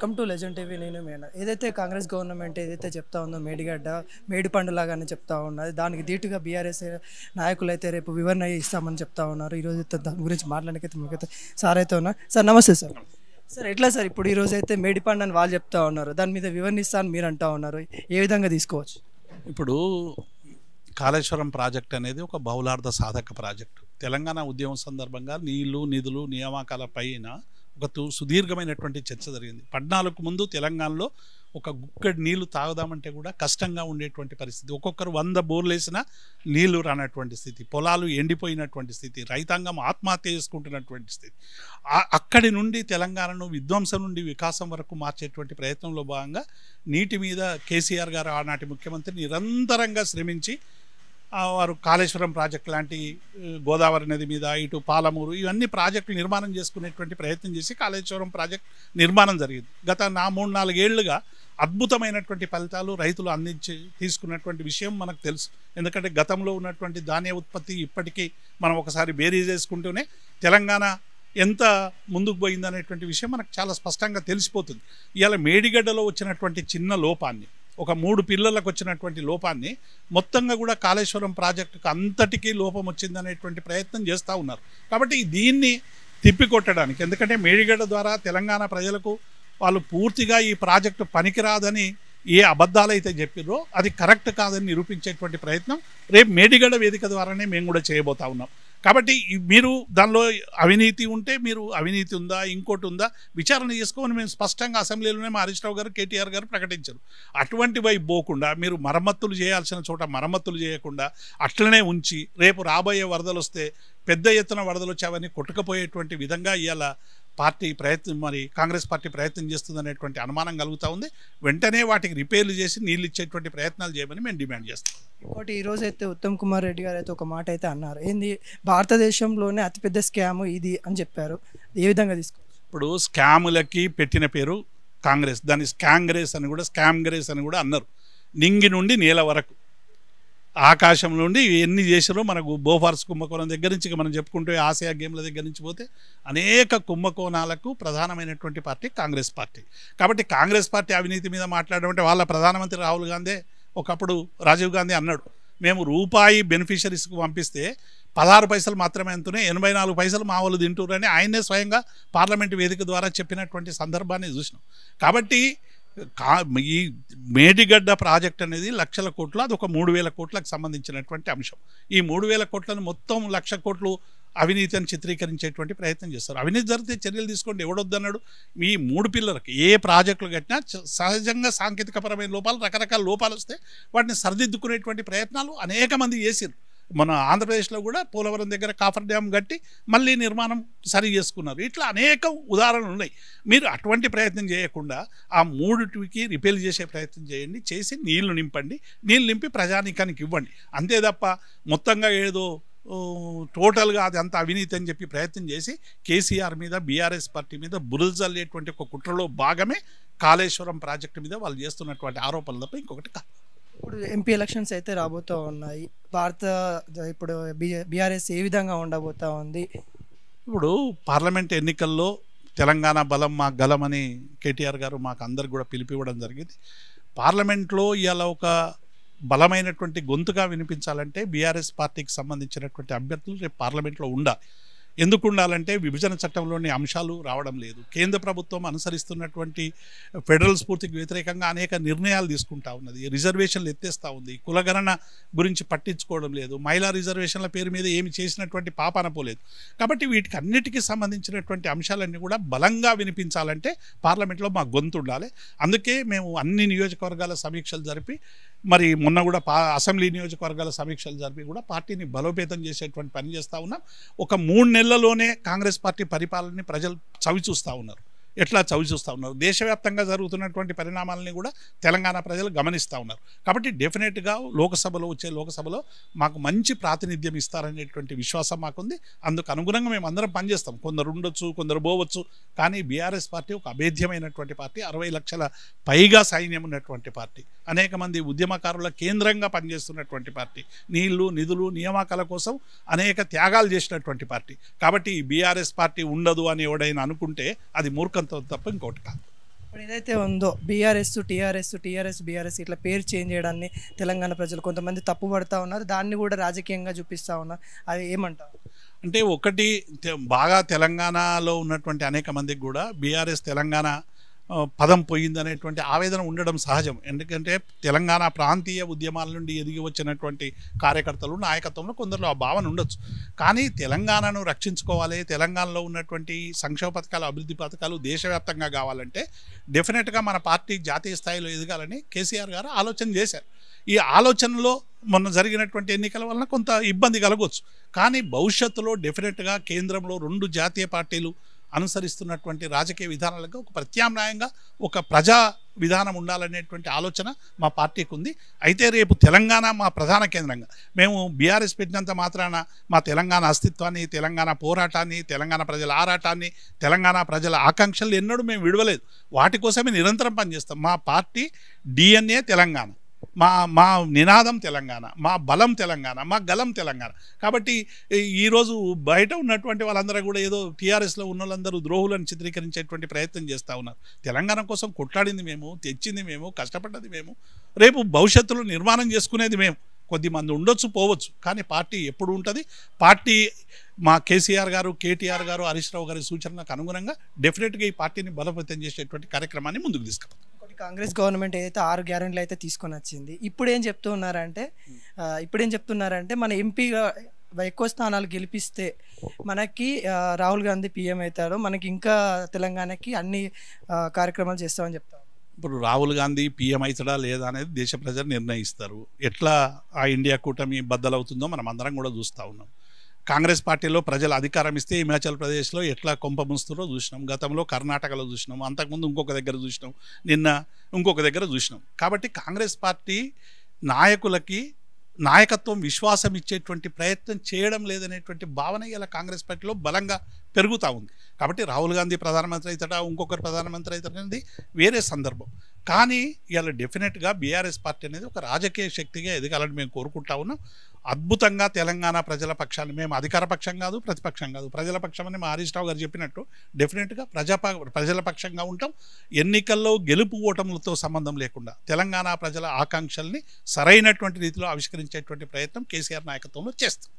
Welcome to legend TV. నేను మేన ఏదైతే Congress government ఏదైతే చెప్తా ఉందో మేడిగడ్డ మేడిపండులాగానే చెప్తా ఉన్నది, దానికి ధీటుగా బీఆర్ఎస్ నాయకులు అయితే రేపు వివరణ ఇస్తామని చెప్తా ఉన్నారు. ఈరోజు అయితే దాని గురించి మాట్లాడడానికి మీకైతే సార్ అయితే ఉన్నా. సార్ నమస్తే సార్. సార్ ఎట్లా సార్ ఇప్పుడు ఈరోజు అయితే మేడిపండు అని వాళ్ళు చెప్తా ఉన్నారు, దాని మీద వివరణ ఇస్తా అని మీరు అంటా ఉన్నారు, ఏ విధంగా తీసుకోవచ్చు? ఇప్పుడు కాళేశ్వరం ప్రాజెక్ట్ అనేది ఒక బహుళార్థ సాధక ప్రాజెక్టు. తెలంగాణ ఉద్యమం సందర్భంగా నీళ్లు నిధులు నియామకాల పైన ఒక సుదీర్ఘమైనటువంటి చర్చ జరిగింది. 14 ముందు తెలంగాణలో ఒక గుక్కడి నీళ్లు తాగుదామంటే కూడా కష్టంగా ఉండేటువంటి పరిస్థితి. ఒక్కొక్కరు 100 బోర్లు వేసినా నీళ్లు రానటువంటి స్థితి, పొలాలు ఎండిపోయినటువంటి స్థితి, రైతాంగం ఆత్మహత్య చేసుకుంటున్నటువంటి స్థితి. అక్కడి నుండి తెలంగాణను విధ్వంసం నుండి వికాసం వరకు మార్చేటువంటి ప్రయత్నంలో భాగంగా నీటి మీద కేసీఆర్ గారు ఆనాటి ముఖ్యమంత్రి నిరంతరంగా శ్రమించి వారు కాళేశ్వరం ప్రాజెక్ట్ లాంటి గోదావరి నది మీద ఇటు పాలమూరు ఇవన్నీ ప్రాజెక్టులు నిర్మాణం చేసుకునేటువంటి ప్రయత్నం చేసి కాళేశ్వరం ప్రాజెక్ట్ నిర్మాణం జరిగింది. గత 3-4 ఏళ్లుగా అద్భుతమైనటువంటి ఫలితాలు రైతులు అందించి తీసుకున్నటువంటి విషయం మనకు తెలుసు. ఎందుకంటే గతంలో ఉన్నటువంటి ధాన్య ఉత్పత్తి ఇప్పటికీ మనం ఒకసారి బేరీజ్ చేసుకుంటూనే తెలంగాణ ఎంత ముందుకు పోయిందనేటువంటి విషయం మనకు చాలా స్పష్టంగా తెలిసిపోతుంది. ఇవాళ మేడిగడ్డలో వచ్చినటువంటి చిన్న లోపాన్ని, ఒక 3 పిల్లలకు వచ్చినటువంటి లోపాన్ని మొత్తంగా కూడా కాళేశ్వరం ప్రాజెక్టుకు అంతటికీ లోపం వచ్చిందనేటువంటి ప్రయత్నం చేస్తూ ఉన్నారు. కాబట్టి దీన్ని తిప్పికొట్టడానికి, ఎందుకంటే మేడిగడ్డ ద్వారా తెలంగాణ ప్రజలకు వాళ్ళు పూర్తిగా ఈ ప్రాజెక్టు పనికిరాదని ఏ అబద్ధాలు అయితే చెప్పిరో అది కరెక్ట్ కాదని నిరూపించేటువంటి ప్రయత్నం రేపు మేడిగడ్డ వేదిక ద్వారానే మేము కూడా చేయబోతా ఉన్నాం. కాబట్టి మీరు దానిలో అవినీతి ఉంటే మీరు అవినీతి ఉందా ఇంకోటి ఉందా విచారణ చేసుకోమని మేము స్పష్టంగా అసెంబ్లీలోనే మా హరీష్ రావు గారు కేటీఆర్ గారు ప్రకటించారు. అటువంటి వైపు పోకుండా మీరు మరమ్మతులు చేయాల్సిన చోట మరమ్మతులు చేయకుండా అట్లనే ఉంచి రేపు రాబోయే వరదలు వస్తే పెద్ద ఎత్తున వరదలు వచ్చావని కొట్టుకుపోయేటువంటి విధంగా ఇవాళ పార్టీ ప్రయత్నం, మరి కాంగ్రెస్ పార్టీ ప్రయత్నం చేస్తుందనేటువంటి అనుమానం కలుగుతూ ఉంది. వెంటనే వాటికి రిపేర్లు చేసి నీళ్ళు ఇచ్చేటువంటి ప్రయత్నాలు చేయమని మేము డిమాండ్ చేస్తాం. ఇంకోటి ఈరోజు అయితే ఉత్తమ్ కుమార్ రెడ్డి గారు అయితే ఒక మాట అయితే అన్నారు, ఏంది భారతదేశంలోనే అతిపెద్ద స్కామ్ ఇది అని చెప్పారు. ఏ విధంగా తీసుకోవచ్చు? ఇప్పుడు స్కాములకి పెట్టిన పేరు కాంగ్రెస్, దాన్ని స్కాంగ్రెస్ అని కూడా స్కామ్గ్రెస్ అని కూడా అన్నారు. నింగి నుండి నేల వరకు ఆకాశం నుండి ఎన్ని చేసారో మనకు బోఫార్స్ కుంభకోణం దగ్గర నుంచి మనం చెప్పుకుంటే ఆసియా గేమ్ల దగ్గర నుంచి పోతే అనేక కుంభకోణాలకు ప్రధానమైనటువంటి పార్టీ కాంగ్రెస్ పార్టీ. కాబట్టి కాంగ్రెస్ పార్టీ అవినీతి మీద మాట్లాడమంటే వాళ్ళ ప్రధానమంత్రి రాహుల్ గాంధీ ఒకప్పుడు రాజీవ్ గాంధీ అన్నాడు, మేము రూపాయి బెనిఫిషరీస్కు పంపిస్తే 16 పైసలు మాత్రమే అంతనే 84 పైసలు మా వాళ్ళు తింటున్నారని ఆయనే స్వయంగా పార్లమెంటు వేదిక ద్వారా చెప్పినటువంటి సందర్భాన్ని చూసినాం. కాబట్టి ఈ మేడిగడ్డ ప్రాజెక్ట్ అనేది లక్షల కోట్లు, అది ఒక 3,000 కోట్లకు సంబంధించినటువంటి అంశం. ఈ 3,000 కోట్లను మొత్తం 1,00,000 కోట్లు అవినీతి అని చిత్రీకరించేటువంటి ప్రయత్నం చేస్తారు. అవినీతి జరిగితే చర్యలు తీసుకోండి, ఎవడొద్దన్నాడు? ఈ 3 పిల్లలకి ఏ ప్రాజెక్టులు కట్టినా సహజంగా సాంకేతికపరమైన లోపాలు, రకరకాల లోపాలు వస్తే వాటిని సరిదిద్దుకునేటువంటి ప్రయత్నాలు అనేక మంది చేసారు. మన ఆంధ్రప్రదేశ్లో కూడా పోలవరం దగ్గర కాఫర్ డ్యామ్ కట్టి మళ్ళీ నిర్మాణం సరి చేసుకున్నారు. ఇట్లా అనేక ఉదాహరణలు ఉన్నాయి. మీరు అటువంటి ప్రయత్నం చేయకుండా ఆ 3టికి రిపేర్ చేసే ప్రయత్నం చేయండి, చేసి నీళ్లు నింపండి, నీళ్ళు నింపి ప్రజానీకానికి ఇవ్వండి. అంతే తప్ప మొత్తంగా ఏదో టోటల్గా అది అంత అవినీతి అని చెప్పి ప్రయత్నం చేసి కేసీఆర్ మీద బీఆర్ఎస్ పార్టీ మీద బురద జల్లేటువంటి ఒక కుట్రలో భాగమే కాళేశ్వరం ప్రాజెక్టు మీద వాళ్ళు చేస్తున్నటువంటి ఆరోపణలు తప్ప ఇంకొకటి కాదు. ఇప్పుడు ఎంపీ ఎలక్షన్స్ అయితే రాబోతూ ఉన్నాయి. ఇప్పుడు బీఆర్ఎస్ ఏ విధంగా ఉండబోతా ఉంది? ఇప్పుడు పార్లమెంట్ ఎన్నికల్లో తెలంగాణ బలం మా గలం అని కేటీఆర్ గారు మాకు అందరికి కూడా పిలిపివ్వడం జరిగింది. పార్లమెంట్లో ఇవాళ ఒక బలమైనటువంటి గొంతుగా వినిపించాలంటే బీఆర్ఎస్ పార్టీకి సంబంధించినటువంటి అభ్యర్థులు రేపు పార్లమెంట్లో ఉండాలి. ఎందుకు ఉండాలంటే విభజన చట్టంలోని అంశాలు రావడం లేదు. కేంద్ర ప్రభుత్వం అనుసరిస్తున్నటువంటి ఫెడరల్ స్ఫూర్తికి వ్యతిరేకంగా అనేక నిర్ణయాలు తీసుకుంటా ఉన్నది. రిజర్వేషన్లు ఎత్తేస్తూ ఉంది. కులగణన గురించి పట్టించుకోవడం లేదు. మహిళా రిజర్వేషన్ల పేరు మీద ఏమి చేసినటువంటి పాపాన పోలేదు. కాబట్టి వీటికి అన్నిటికీ సంబంధించినటువంటి అంశాలన్నీ కూడా బలంగా వినిపించాలంటే పార్లమెంట్లో మా గొంతు ఉండాలి. అందుకే మేము అన్ని నియోజకవర్గాల సమీక్షలు జరిపి, మరి మొన్న కూడా అసెంబ్లీ నియోజకవర్గాల సమీక్షలు జరిపి కూడా పార్టీని బలోపేతం చేసేటువంటి పని చేస్తూ ఉన్నాం. ఒక 3 నెలల్లోనే కాంగ్రెస్ పార్టీ పరిపాలనని ప్రజలు చవిచూస్తూ ఉన్నారు. ఎట్లా చవిచూస్తూ ఉన్నారు? దేశవ్యాప్తంగా జరుగుతున్నటువంటి పరిణామాలని కూడా తెలంగాణ ప్రజలు గమనిస్తూ ఉన్నారు. కాబట్టి డెఫినెట్గా వచ్చే లోకసభలో మాకు మంచి ప్రాతినిధ్యం ఇస్తారనేటువంటి విశ్వాసం మాకుంది. అందుకు అనుగుణంగా మేము అందరం పనిచేస్తాం. కొందరు ఉండొచ్చు, కొందరు పోవచ్చు, కానీ బీఆర్ఎస్ పార్టీ ఒక అభేద్యమైనటువంటి పార్టీ, 60 లక్షల పైగా సైన్యం ఉన్నటువంటి పార్టీ, అనేక మంది ఉద్యమకారుల కేంద్రంగా పనిచేస్తున్నటువంటి పార్టీ, నీళ్లు నిధులు నియామకాల కోసం అనేక త్యాగాలు చేసినటువంటి పార్టీ. కాబట్టి బీఆర్ఎస్ పార్టీ ఉండదు అని ఎవడైనా అనుకుంటే అది మూర్ఖంతో తప్ప ఇంకోటి కాదు. ఇప్పుడు ఏదైతే ఉందో బీఆర్ఎస్ టీఆర్ఎస్ బీఆర్ఎస్ ఇట్లా పేరు చేంజ్ చేయడాన్ని తెలంగాణ ప్రజలు కొంతమంది తప్పు పడతా ఉన్నారు, దాన్ని కూడా రాజకీయంగా చూపిస్తూ ఉన్నారు, అది ఏమంటారు? అంటే ఒకటి బాగా తెలంగాణలో ఉన్నటువంటి అనేక మందికి కూడా బీఆర్ఎస్ తెలంగాణ పదం పోయిందనేటువంటి ఆవేదన ఉండడం సహజం. ఎందుకంటే తెలంగాణ ప్రాంతీయ ఉద్యమాల నుండి ఎదిగి వచ్చినటువంటి కార్యకర్తలు నాయకత్వంలో కొందరిలో ఆ భావన ఉండొచ్చు. కానీ తెలంగాణను రక్షించుకోవాలి, తెలంగాణలో ఉన్నటువంటి సంక్షేమ పథకాలు అభివృద్ధి పథకాలు దేశవ్యాప్తంగా కావాలంటే డెఫినెట్గా మన పార్టీ జాతీయ స్థాయిలో ఎదగాలని కేసీఆర్ గారు ఆలోచన చేశారు. ఈ ఆలోచనలో మొన్న జరిగినటువంటి ఎన్నికల వలన కొంత ఇబ్బంది కలగవచ్చు. కానీ భవిష్యత్తులో డెఫినెట్గా కేంద్రంలో 2 జాతీయ పార్టీలు అనుసరిస్తున్నటువంటి రాజకీయ విధానాలకు ఒక ప్రత్యామ్నాయంగా ఒక ప్రజా విధానం ఉండాలనేటువంటి ఆలోచన మా పార్టీకి ఉంది. అయితే రేపు తెలంగాణ మా ప్రధాన కేంద్రంగా మేము బీఆర్ఎస్ పెట్టినంత మాత్రాన మా తెలంగాణ అస్తిత్వాన్ని, తెలంగాణ పోరాటాన్ని, తెలంగాణ ప్రజల ఆరాటాన్ని, తెలంగాణ ప్రజల ఆకాంక్షలు ఎన్నడూ మేము విడవలేదు. వాటి కోసమే నిరంతరం పనిచేస్తాం. మా పార్టీ డిఎన్ఏ తెలంగాణ, మా నినాదం తెలంగాణ, మా బలం తెలంగాణ, మా గలం తెలంగాణ. కాబట్టి ఈరోజు బయట ఉన్నటువంటి వాళ్ళందరూ కూడా ఏదో టీఆర్ఎస్లో ఉన్న వాళ్ళందరూ ద్రోహులను చిత్రీకరించేటువంటి ప్రయత్నం చేస్తూ ఉన్నారు. తెలంగాణ కోసం కొట్లాడింది మేము, తెచ్చింది మేము, కష్టపడ్డది మేము, రేపు భవిష్యత్తులో నిర్మాణం చేసుకునేది మేము. కొద్దిమంది ఉండొచ్చు, పోవచ్చు, కానీ పార్టీ ఎప్పుడు ఉంటుంది. పార్టీ మా కేసీఆర్ గారు, కేటీఆర్ గారు, హరీష్ రావు గారి సూచనలకు అనుగుణంగా డెఫినెట్గా ఈ పార్టీని బలోపేతం చేసేటువంటి కార్యక్రమాన్ని ముందుకు తీసుకెళ్తాం. కాంగ్రెస్ గవర్నమెంట్ ఏదైతే 6 గ్యారెంటీలు అయితే తీసుకొని వచ్చింది, ఇప్పుడేం చెప్తున్నారంటే మన ఎంపీగా ఎక్కువ స్థానాలు గెలిపిస్తే మనకి రాహుల్ గాంధీ పీఎం అవుతాడు, మనకి ఇంకా తెలంగాణకి అన్ని కార్యక్రమాలు చేస్తామని చెప్తారు. ఇప్పుడు రాహుల్ గాంధీ పీఎం అవుతాడా లేదా అనేది దేశ ప్రజలు నిర్ణయిస్తారు. ఎట్లా ఆ ఇండియా కూటమి బద్దలవుతుందో మనం అందరం కూడా చూస్తూ ఉన్నాం. కాంగ్రెస్ పార్టీలో ప్రజలు అధికారం ఇస్తే హిమాచల్ ప్రదేశ్లో ఎట్లా కొంప ముంచుతారో చూసినాం, గతంలో కర్ణాటకలో చూసినాం, అంతకుముందు ఇంకొక దగ్గర చూసినాం, నిన్న ఇంకొక దగ్గర చూసినాం. కాబట్టి కాంగ్రెస్ పార్టీ నాయకులకి నాయకత్వం విశ్వాసం ఇచ్చేటువంటి ప్రయత్నం చేయడం లేదనేటువంటి భావన ఇలా కాంగ్రెస్ పార్టీలో బలంగా పెరుగుతూ ఉంది. కాబట్టి రాహుల్ గాంధీ ప్రధానమంత్రి అవుతాడా, ఇంకొకరు ప్రధానమంత్రి అవుతాడు అనేది వేరే సందర్భం. కానీ ఇలా డెఫినెట్గా బీఆర్ఎస్ పార్టీ అనేది ఒక రాజకీయ శక్తిగా ఎదగాలని మేము కోరుకుంటా ఉన్నాం. అద్భుతంగా తెలంగాణ ప్రజల పక్షాన్ని, మేము అధికార పక్షం కాదు, ప్రతిపక్షం కాదు, ప్రజల పక్షం అని మా హరీష్ రావు గారు చెప్పినట్టు డెఫినెట్గా ప్రజల పక్షంగా ఉంటాం. ఎన్నికల్లో గెలుపు ఓటములతో సంబంధం లేకుండా తెలంగాణ ప్రజల ఆకాంక్షల్ని సరైనటువంటి రీతిలో ఆవిష్కరించేటువంటి ప్రయత్నం కేసీఆర్ నాయకత్వంలో చేస్తాం.